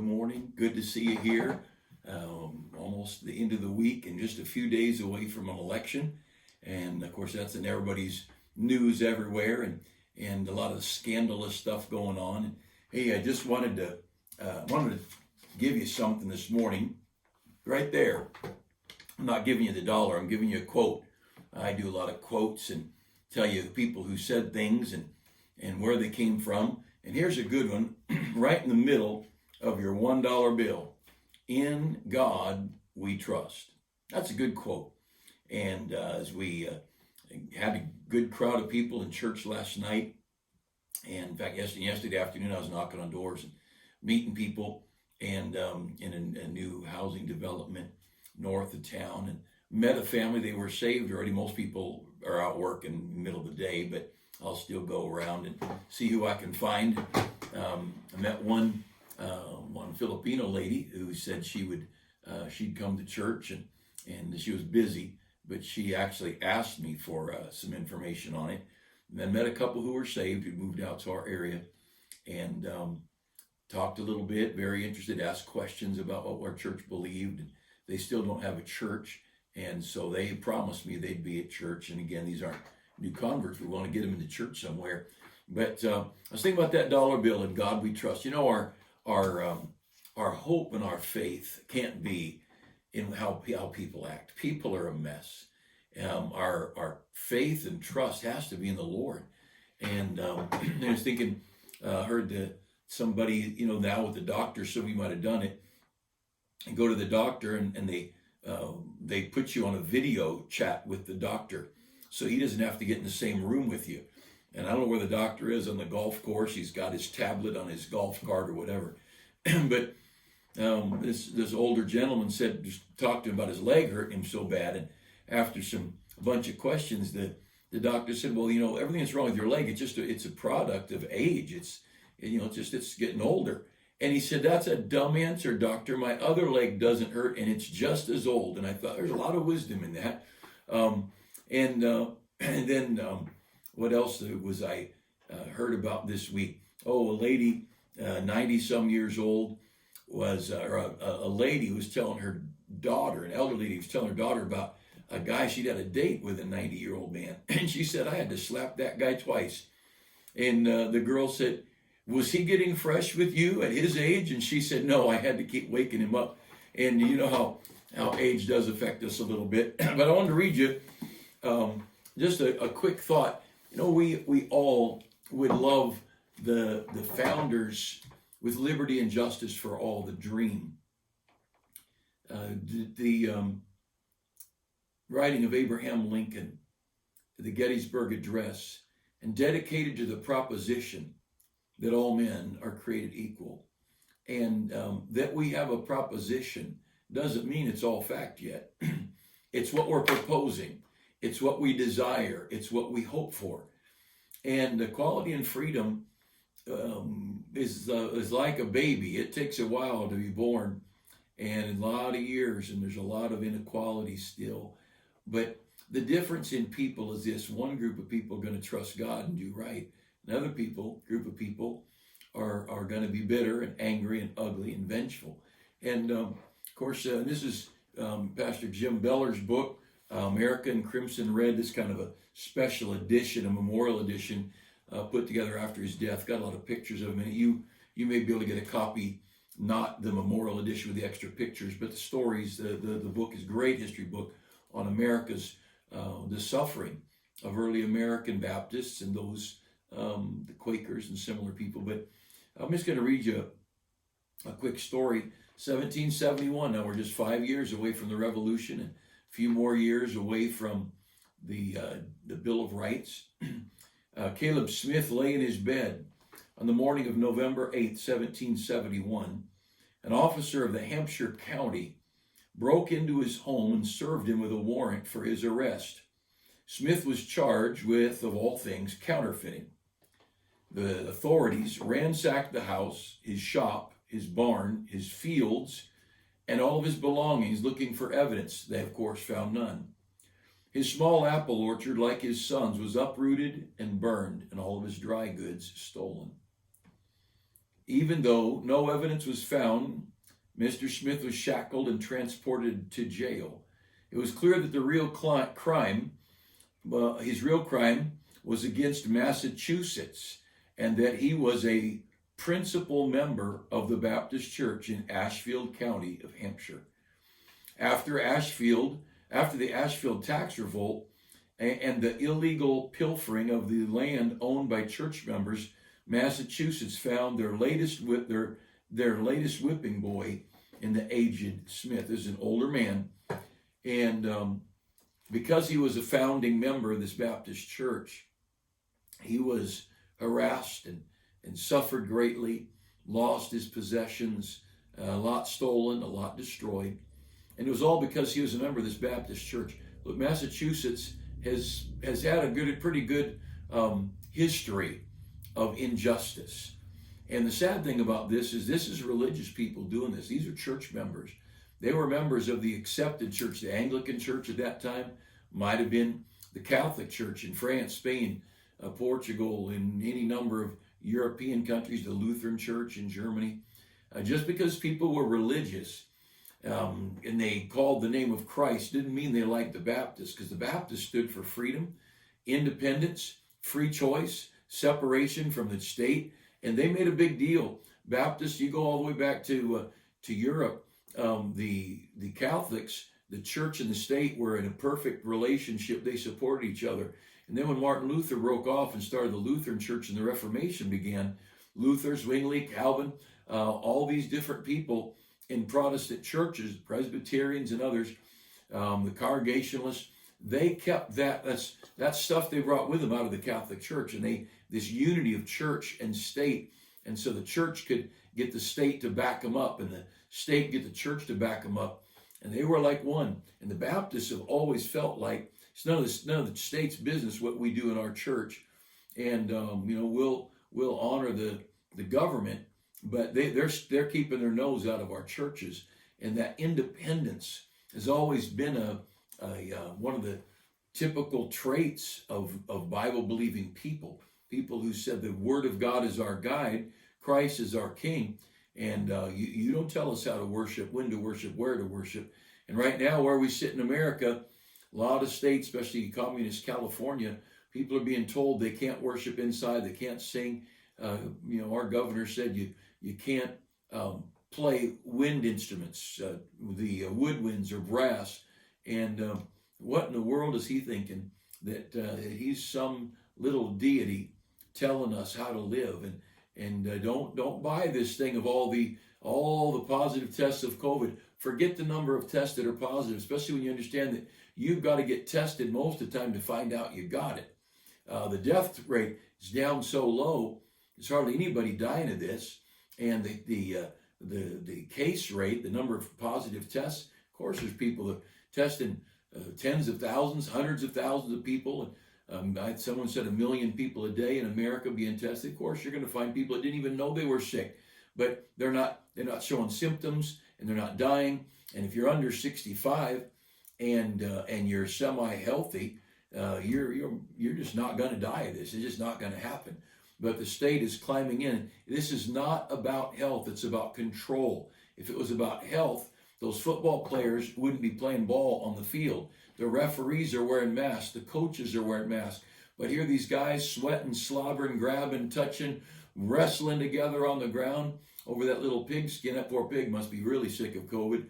morning. Good to see you here. Almost the end of the week and just a few days away from an election. And of course, that's in everybody's news everywhere and a lot of scandalous stuff going on. And, hey, I just wanted to give you something this morning right there. I'm not giving you the dollar. I'm giving you a quote. I do a lot of quotes and tell you the people who said things and where they came from. And here's a good one right in the middle of your $1 bill. In God we trust. That's a good quote. And as we had a good crowd of people in church last night, and in fact, yesterday afternoon, I was knocking on doors and meeting people and in a new housing development north of town, and met a family. They were saved already. Most people are out working in the middle of the day, but I'll still go around and see who I can find. I met one Filipino lady who said she'd come to church and she was busy, but she actually asked me for some information on it. And then met a couple who were saved who moved out to our area and talked a little bit, very interested, asked questions about what our church believed. And they still don't have a church, and so they promised me they'd be at church. And again, these aren't new converts. We want to get them into church somewhere. But I was thinking about that dollar bill. In God we trust. You know, our hope and our faith can't be in how people act. People are a mess. Our faith and trust has to be in the Lord. And I was thinking, heard that somebody, now with the doctor, some of you might have done it, and go to the doctor and they put you on a video chat with the doctor, so he doesn't have to get in the same room with you. And I don't know where the doctor is on the golf course. He's got his tablet on his golf cart or whatever. But this older gentleman said, just talked to him about his leg hurting him so bad. And after a bunch of questions, the doctor said, well, everything that's wrong with your leg, it's a product of age. It's getting older. And he said, that's a dumb answer, doctor. My other leg doesn't hurt and it's just as old. And I thought there's a lot of wisdom in that. And then what else was I heard about this week? Oh, a lady, 90 some years old, a lady was telling her daughter, an elder lady was telling her daughter about a guy she'd had a date with, a 90-year-old man. And she said, I had to slap that guy twice. And the girl said, was he getting fresh with you at his age? And she said, no, I had to keep waking him up. And you know how age does affect us a little bit. But I wanted to read you just a quick thought. We all would love the founders with liberty and justice for all, the dream. The writing of Abraham Lincoln, the Gettysburg Address, and dedicated to the proposition that all men are created equal. And that we have a proposition doesn't mean it's all fact yet. It's what we're proposing. It's what we desire. It's what we hope for. And equality and freedom is like a baby. It takes a while to be born and a lot of years, and there's a lot of inequality still. But the difference in people is this: one group of people are going to trust God and do right. Another group of people are going to be bitter and angry and ugly and vengeful. And of course, this is Pastor Jim Beller's book, America in Crimson Red. This kind of a special edition, a memorial edition, put together after his death. Got a lot of pictures of him in it. You may be able to get a copy, not the memorial edition with the extra pictures, but the stories. The book is a great history book on America's the suffering of early American Baptists and those the Quakers and similar people. But I'm just going to read you a quick story. 1771. Now we're just 5 years away from the Revolution and a few more years away from the Bill of Rights. Caleb Smith lay in his bed on the morning of November 8th, 1771. An officer of the Hampshire County broke into his home and served him with a warrant for his arrest. Smith was charged with, of all things, counterfeiting. The authorities ransacked the house, his shop, his barn, his fields, and all of his belongings looking for evidence. They, of course, found none. His small apple orchard, like his son's, was uprooted and burned, and all of his dry goods stolen. Even though no evidence was found, Mr. Smith was shackled and transported to jail. It was clear that the real crime, his real crime, was against Massachusetts, and that he was a principal member of the Baptist Church in Ashfield County of Hampshire. After the Ashfield tax revolt and the illegal pilfering of the land owned by church members, Massachusetts found their latest whipping boy in the aged Smith. This is an older man, and because he was a founding member of this Baptist church, he was harassed and suffered greatly, lost his possessions, a lot stolen, a lot destroyed. And it was all because he was a member of this Baptist church. Look, Massachusetts has had a pretty good history of injustice. And the sad thing about this is religious people doing this. These are church members. They were members of the accepted church. The Anglican church at that time might have been the Catholic church in France, Spain, Portugal, in any number of European countries, the Lutheran church in Germany. Just because people were religious and they called the name of Christ didn't mean they liked the Baptists, because the Baptists stood for freedom, independence, free choice, separation from the state, and they made a big deal. Baptists, you go all the way back to Europe, the Catholics, the church and the state were in a perfect relationship. They supported each other. And then when Martin Luther broke off and started the Lutheran church and the Reformation began, Luther, Zwingli, Calvin, all these different people in Protestant churches, Presbyterians and others, the Congregationalists, they kept that's stuff they brought with them out of the Catholic Church, and this unity of church and state, and so the church could get the state to back them up, and the state get the church to back them up, and they were like one. And the Baptists have always felt like it's none of the state's business what we do in our church, and we'll honor the government, but they're keeping their nose out of our churches, and that independence has always been one of the typical traits of Bible-believing people who said the Word of God is our guide, Christ is our King, and you don't tell us how to worship, when to worship, where to worship. And right now, where we sit in America, a lot of states, especially communist California, people are being told they can't worship inside, they can't sing. Our governor said you can't play wind instruments, the woodwinds or brass. And what in the world is he thinking? That he's some little deity telling us how to live? And don't buy this thing of all the positive tests of COVID. Forget the number of tests that are positive, especially when you understand that you've got to get tested most of the time to find out you got it. The death rate is down so low; there's hardly anybody dying of this. And the case rate, the number of positive tests, of course, there's people that testing tens of thousands, hundreds of thousands of people. And someone said 1 million people a day in America being tested. Of course, you're going to find people that didn't even know they were sick, but they're not showing symptoms and they're not dying. And if you're under 65 and you're semi-healthy, you're just not going to die of this. It's just not going to happen. But the state is climbing in. This is not about health. It's about control. If it was about health, those football players wouldn't be playing ball on the field. The referees are wearing masks. The coaches are wearing masks. But here these guys sweating, slobbering, grabbing, touching, wrestling together on the ground over that little pigskin. That poor pig must be really sick of COVID.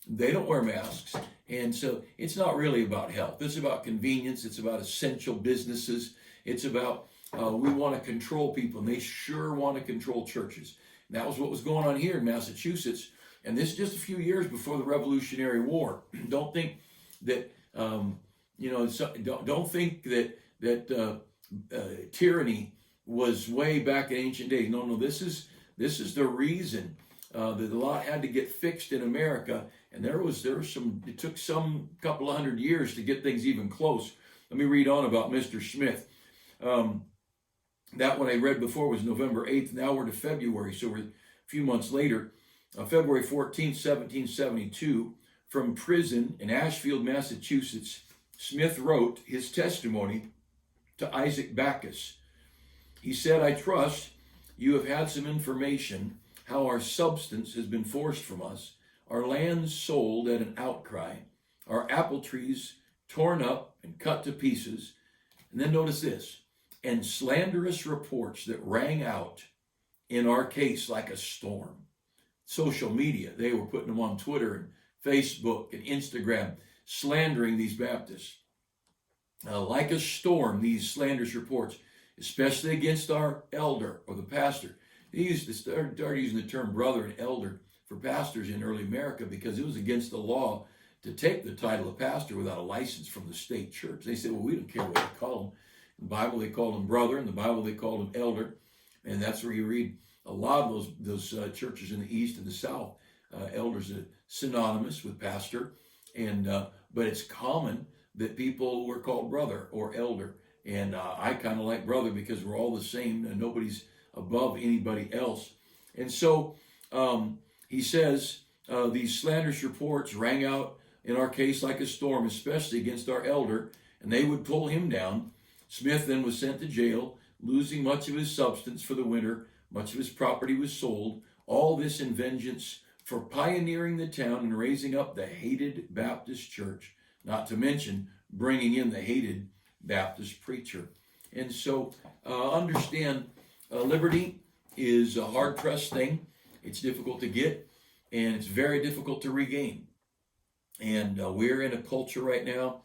They don't wear masks. And so it's not really about health. It's about convenience. It's about essential businesses. It's about we want to control people, and they sure want to control churches. And that was what was going on here in Massachusetts. And this is just a few years before the Revolutionary War. Don't think that don't think that tyranny was way back in ancient days. No, this is the reason that a lot had to get fixed in America. And there was some. It took some couple of hundred years to get things even close. Let me read on about Mr. Smith. That one I read before was November 8th. Now we're to February, so we're a few months later. February 14th, 1772, from prison in Ashfield, Massachusetts, Smith wrote his testimony to Isaac Backus. He said, "I trust you have had some information how our substance has been forced from us, our lands sold at an outcry, our apple trees torn up and cut to pieces. And then notice this, and slanderous reports that rang out in our case like a storm. Social media, they were putting them on Twitter and Facebook and Instagram, slandering these Baptists. Like a storm, these slanderous reports, especially against our elder or the pastor. They started using the term brother and elder for pastors in early America because it was against the law to take the title of pastor without a license from the state church. They said, well, we don't care what they call him. In the Bible, they called him brother. In the Bible, they called him elder. And that's where you read a lot of those churches in the East and the South. Elders are synonymous with pastor. But it's common that people were called brother or elder. And I kind of like brother because we're all the same and nobody's above anybody else. And so he says, these slanderous reports rang out in our case like a storm, especially against our elder, and they would pull him down. Smith then was sent to jail, losing much of his substance for the winter. Much of his property was sold. All this in vengeance for pioneering the town and raising up the hated Baptist church, not to mention bringing in the hated Baptist preacher. And so understand, liberty is a hard-pressed thing. It's difficult to get, and it's very difficult to regain. And we're in a culture right now.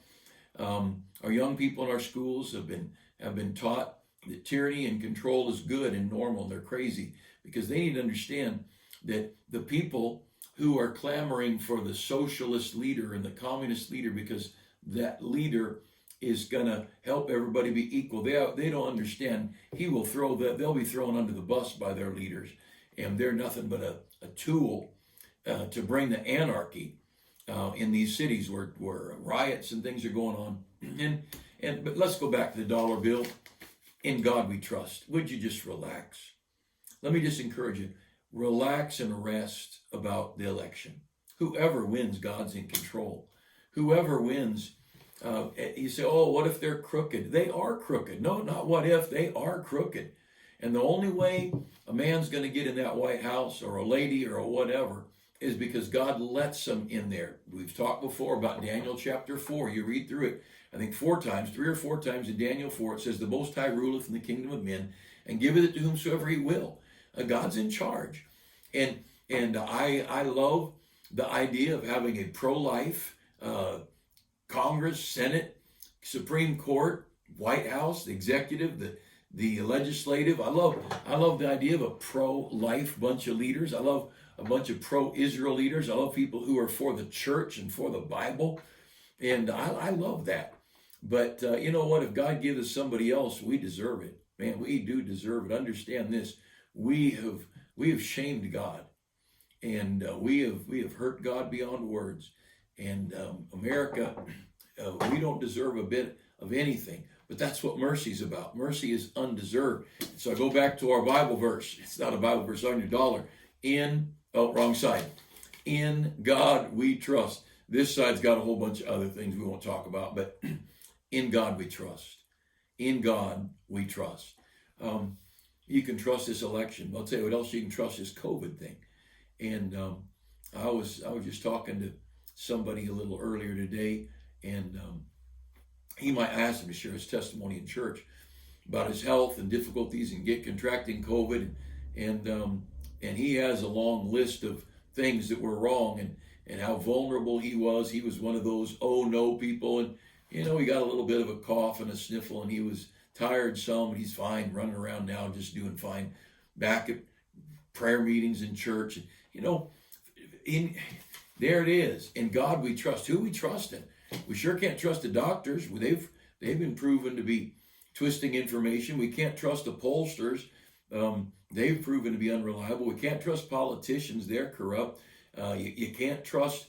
Our young people in our schools have been taught that tyranny and control is good and normal. They're crazy because they need to understand that the people who are clamoring for the socialist leader and the communist leader because that leader is going to help everybody be equal. They don't understand. They'll be thrown under the bus by their leaders, and they're nothing but a tool to bring the anarchy in these cities where riots and things are going on. But let's go back to the dollar bill. In God we trust. Would you just relax? Let me just encourage you. Relax and rest about the election. Whoever wins, God's in control. Whoever wins, you say, oh, what if they're crooked? They are crooked. No, not what if. They are crooked. And the only way a man's going to get in that White House or a lady or whatever is because God lets them in there. We've talked before about Daniel chapter 4. You read through it, I think 3 or 4 times in Daniel 4, it says, the Most High ruleth in the kingdom of men and giveth it to whomsoever he will. God's in charge. And I love the idea of having a pro-life Congress, Senate, Supreme Court, White House, the executive, the legislative. I love the idea of a pro-life bunch of leaders. I love a bunch of pro-Israel leaders. I love people who are for the church and for the Bible. And I love that. But you know what? If God gives us somebody else, we deserve it. Man, we do deserve it. Understand this. We have shamed God. And we have hurt God beyond words. And America, we don't deserve a bit of anything. But that's what mercy's about. Mercy is undeserved. So I go back to our Bible verse. It's not a Bible verse on your dollar. Wrong side. In God we trust. This side's got a whole bunch of other things we won't talk about, but in God we trust. In God we trust. You can trust this election. I'll tell you what else you can trust, this COVID thing. And I was just talking to somebody a little earlier today, and he might ask him to share his testimony in church about his health and difficulties in contracting COVID, and he has a long list of things that were wrong and how vulnerable he was. He was one of those oh no people, and he got a little bit of a cough and a sniffle, and he was tired some, but he's fine, running around now, just doing fine. Back at prayer meetings in church, there it is. In God we trust. Who we trust in? We sure can't trust the doctors. They've been proven to be twisting information. We can't trust the pollsters. They've proven to be unreliable. We can't trust politicians. They're corrupt. You can't trust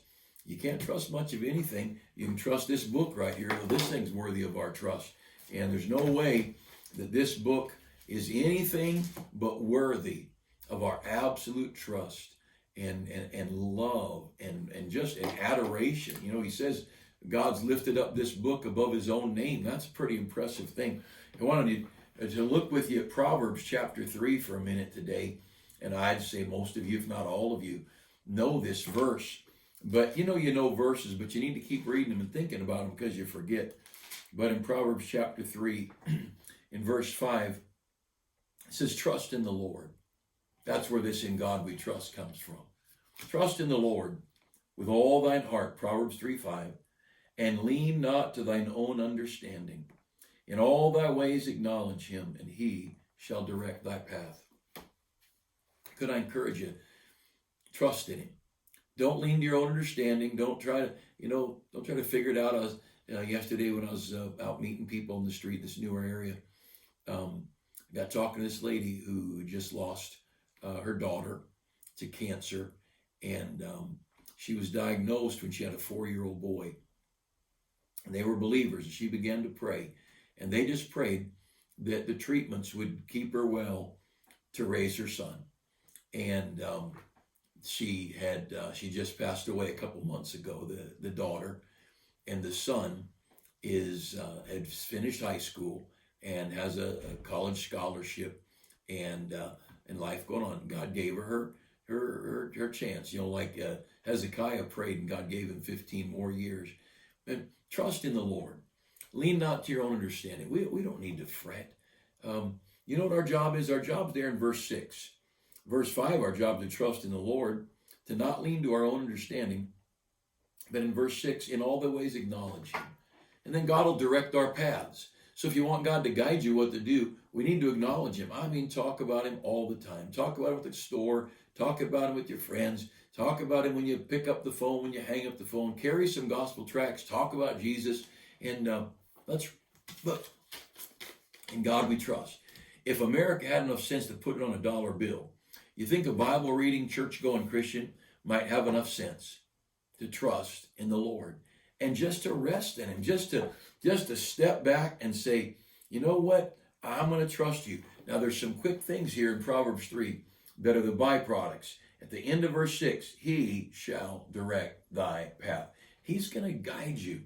much of anything. You can trust this book right here. Well, this thing's worthy of our trust. And there's no way that this book is anything but worthy of our absolute trust and love and just an adoration. He says God's lifted up this book above his own name. That's a pretty impressive thing. I wanted to to look with you at Proverbs chapter 3 for a minute today. And I'd say most of you, if not all of you, know this verse. But you know verses, but you need to keep reading them and thinking about them because you forget. But in Proverbs chapter 3, in verse 5, it says, trust in the Lord. That's where this in God we trust comes from. Trust in the Lord with all thine heart, Proverbs 3:5, and lean not to thine own understanding. In all thy ways acknowledge him, and he shall direct thy path. Could I encourage you? Trust in him. Don't lean to your own understanding. Don't try to figure it out. I was yesterday when I was out meeting people in the street, this newer area, I got talking to this lady who just lost her daughter to cancer, and she was diagnosed when she had a 4-year-old boy. And they were believers, and she began to pray. And they just prayed that the treatments would keep her well to raise her son. And she just passed away a couple months ago, the daughter. And the son had finished high school and has a college scholarship and life going on. God gave her chance, like Hezekiah prayed and God gave him 15 more years. And trust in the Lord. Lean not to your own understanding. We don't need to fret. You know what our job is? Our job's there in verse 6. Verse 5, our job to trust in the Lord, to not lean to our own understanding. But in verse 6, in all the ways acknowledge him. And then God will direct our paths. So if you want God to guide you what to do, we need to acknowledge him. I mean, talk about him all the time. Talk about him at the store. Talk about him with your friends. Talk about him when you pick up the phone, when you hang up the phone. Carry some gospel tracts. Talk about Jesus. And let's look. In God we trust. If America had enough sense to put it on a dollar bill, you think a Bible-reading, church-going Christian might have enough sense to trust in the Lord and just to rest in him, just to step back and say, you know what? I'm going to trust you. Now, there's some quick things here in Proverbs 3 that are the byproducts. At the end of verse 6, he shall direct thy path. He's going to guide you.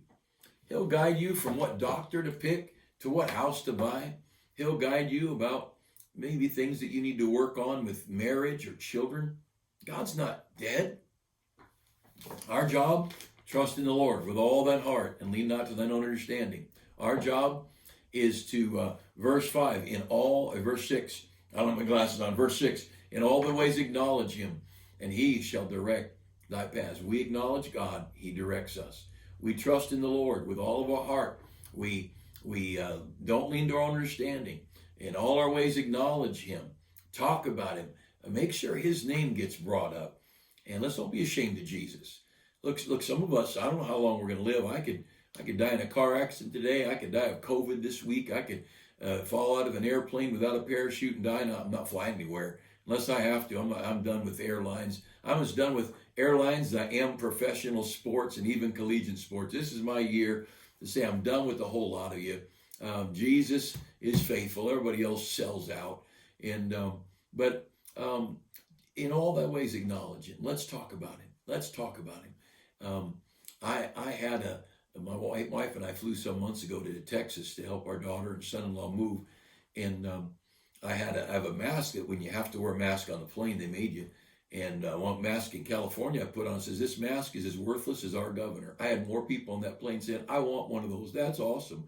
He'll guide you from what doctor to pick to what house to buy. He'll guide you about maybe things that you need to work on with marriage or children. God's not dead. Our job, trust in the Lord with all thine heart and lean not to thine own understanding. Our job is to, verse 5, verse 6, I don't have my glasses on, verse 6, in all the ways acknowledge him, and he shall direct thy paths. We acknowledge God, he directs us. We trust in the Lord with all of our heart. We don't lean to our own understanding. In all our ways acknowledge him. Talk about him. Make sure his name gets brought up. And let's don't be ashamed of Jesus. Look, some of us, I don't know how long we're going to live. I could die in a car accident today. I could die of COVID this week. I could fall out of an airplane without a parachute and die. No, I'm not flying anywhere unless I have to. I'm done with airlines. I'm as done with airlines as I am professional sports and even collegiate sports. This is my year to say I'm done with a whole lot of you. Jesus is faithful. Everybody else sells out. But in all thy ways acknowledge him. Let's talk about him. Let's talk about him. I had my wife and I flew some months ago to Texas to help our daughter and son-in-law move. And I have a mask that when you have to wear a mask on the plane, they made you. And one mask in California I put on says, this mask is as worthless as our governor. I had more people on that plane saying, I want one of those. That's awesome.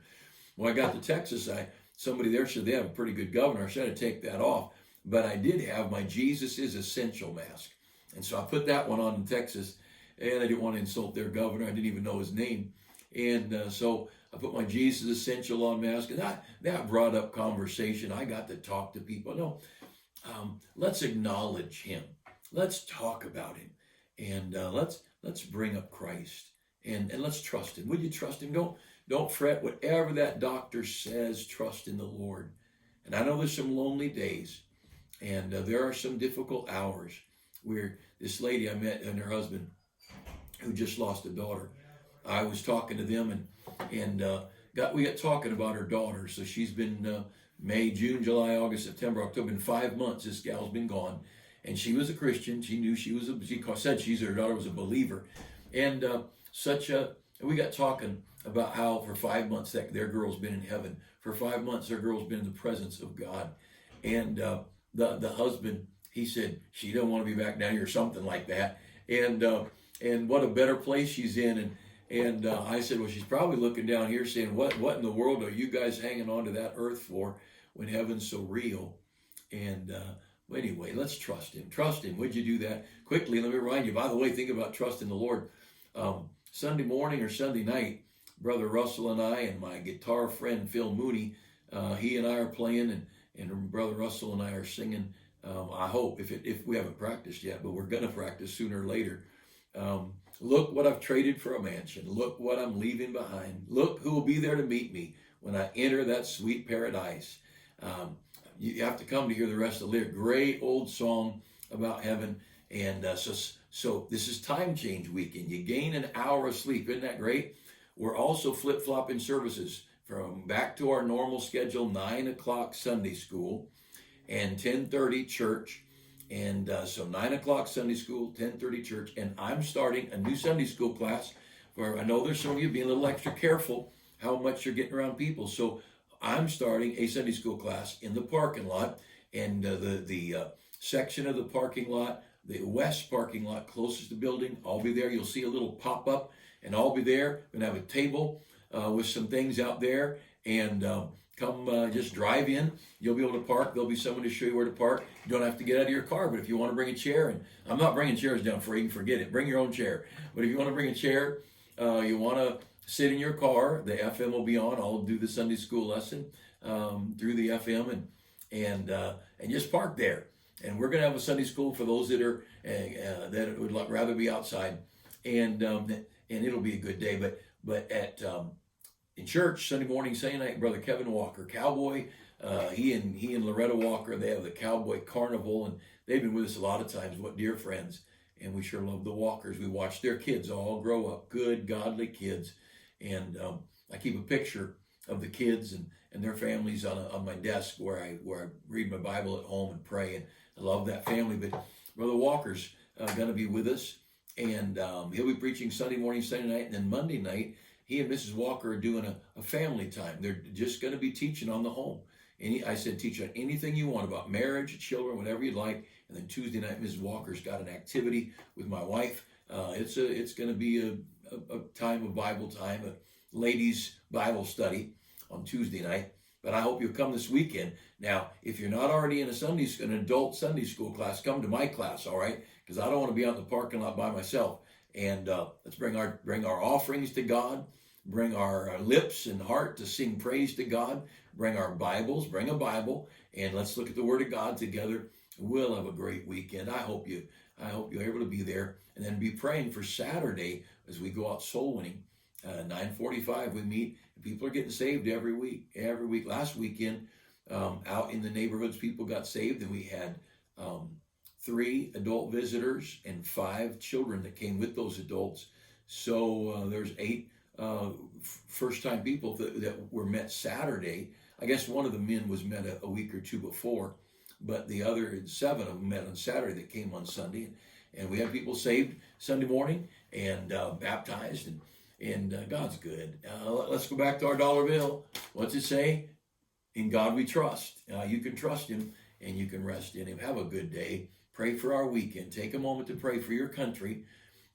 When I got to Texas, somebody there said they have a pretty good governor. I should take that off. But I did have my Jesus is Essential mask. And so I put that one on in Texas. And I didn't want to insult their governor. I didn't even know his name. And so I put my Jesus Essential on mask. And that brought up conversation. I got to talk to people. No, let's acknowledge him. Let's talk about him. And let's bring up Christ. And let's trust him. Will you trust him? Don't fret. Whatever that doctor says, trust in the Lord. And I know there's some lonely days. And there are some difficult hours where this lady I met and her husband, who just lost a daughter, I was talking to them and we got talking about her daughter. So she's been May, June, July, August, September, October. In 5 months, this gal's been gone. And she was a Christian. She knew she said her daughter was a believer. And we got talking about how for 5 months their girl's been in heaven. for 5 months, our girl's been in the presence of God. And the husband, he said, she don't want to be back down here, or something like that. And what a better place she's in. And I said, well, she's probably looking down here saying, what in the world are you guys hanging on to that earth for when heaven's so real? And anyway, let's trust him. Trust him. Would you do that? Quickly, let me remind you, by the way, think about trusting the Lord. Sunday morning or Sunday night, Brother Russell and I and my guitar friend Phil Mooney, he and I are playing, and Brother Russell and I are singing. I hope, if we haven't practiced yet, but we're going to practice sooner or later. Look what I've traded for a mansion. Look what I'm leaving behind. Look who will be there to meet me when I enter that sweet paradise. You have to come to hear the rest of the lyric. Great old song about heaven. And so this is time change weekend. You gain an hour of sleep. Isn't that great? We're also flip-flopping services from back to our normal schedule, 9 o'clock Sunday school and 10:30 church. And so 9 o'clock Sunday school, 10:30 church. And I'm starting a new Sunday school class where I know there's some of you being a little extra careful how much you're getting around people. So I'm starting a Sunday school class in the parking lot. And the section of the parking lot, the west parking lot closest to the building, I'll be there. You'll see a little pop-up, and I'll be there. We're going to have a table with some things out there. And come just drive in. You'll be able to park. There'll be someone to show you where to park. You don't have to get out of your car, but if you want to bring a chair, and I'm not bringing chairs down for you, can forget it. Bring your own chair. But if you want to bring a chair, you want to sit in your car, the FM will be on. I'll do the Sunday school lesson through the FM, and just park there. And we're going to have a Sunday school for those that are that would rather be outside, and it'll be a good day. But at in church Sunday morning, Sunday night, Brother Kevin Walker, Cowboy, he and Loretta Walker, they have the Cowboy Carnival, and they've been with us a lot of times. What dear friends, and we sure love the Walkers. We watch their kids all grow up, good, godly kids, and I keep a picture of the kids and their families on my desk where I read my Bible at home and pray, and I love that family. But Brother Walker's going to be with us, and he'll be preaching Sunday morning, Sunday night, and then Monday night, he and Mrs. Walker are doing a family time. They're just going to be teaching on the home. And I said, teach on anything you want about marriage, children, whatever you'd like. And then Tuesday night, Mrs. Walker's got an activity with my wife. It's going to be a time of Bible time, a ladies' Bible study on Tuesday night. But I hope you'll come this weekend. Now, if you're not already in an adult Sunday school class, come to my class, all right? Because I don't want to be out in the parking lot by myself. And let's bring our offerings to God. Bring our lips and heart to sing praise to God. Bring our Bibles, bring a Bible, and let's look at the Word of God together. We'll have a great weekend. I hope you're able to be there, and then be praying for Saturday as we go out soul winning. 9:45 we meet, and people are getting saved every week. Last weekend, out in the neighborhoods, people got saved, and we had 3 adult visitors and 5 children that came with those adults. So there's 8 first-time people that were met Saturday. I guess one of the men was met a week or 2 before, but the other 7 of them met on Saturday that came on Sunday. And we had people saved Sunday morning and baptized, and God's good. Let's go back to our dollar bill. What's it say? In God we trust. You can trust Him, and you can rest in Him. Have a good day. Pray for our weekend. Take a moment to pray for your country,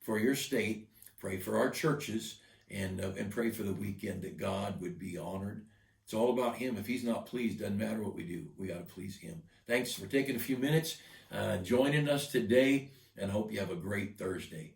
for your state. Pray for our churches, and pray for the weekend that God would be honored. It's all about Him. If He's not pleased, doesn't matter what we do. We got to please Him. Thanks for taking a few minutes, joining us today, and hope you have a great Thursday.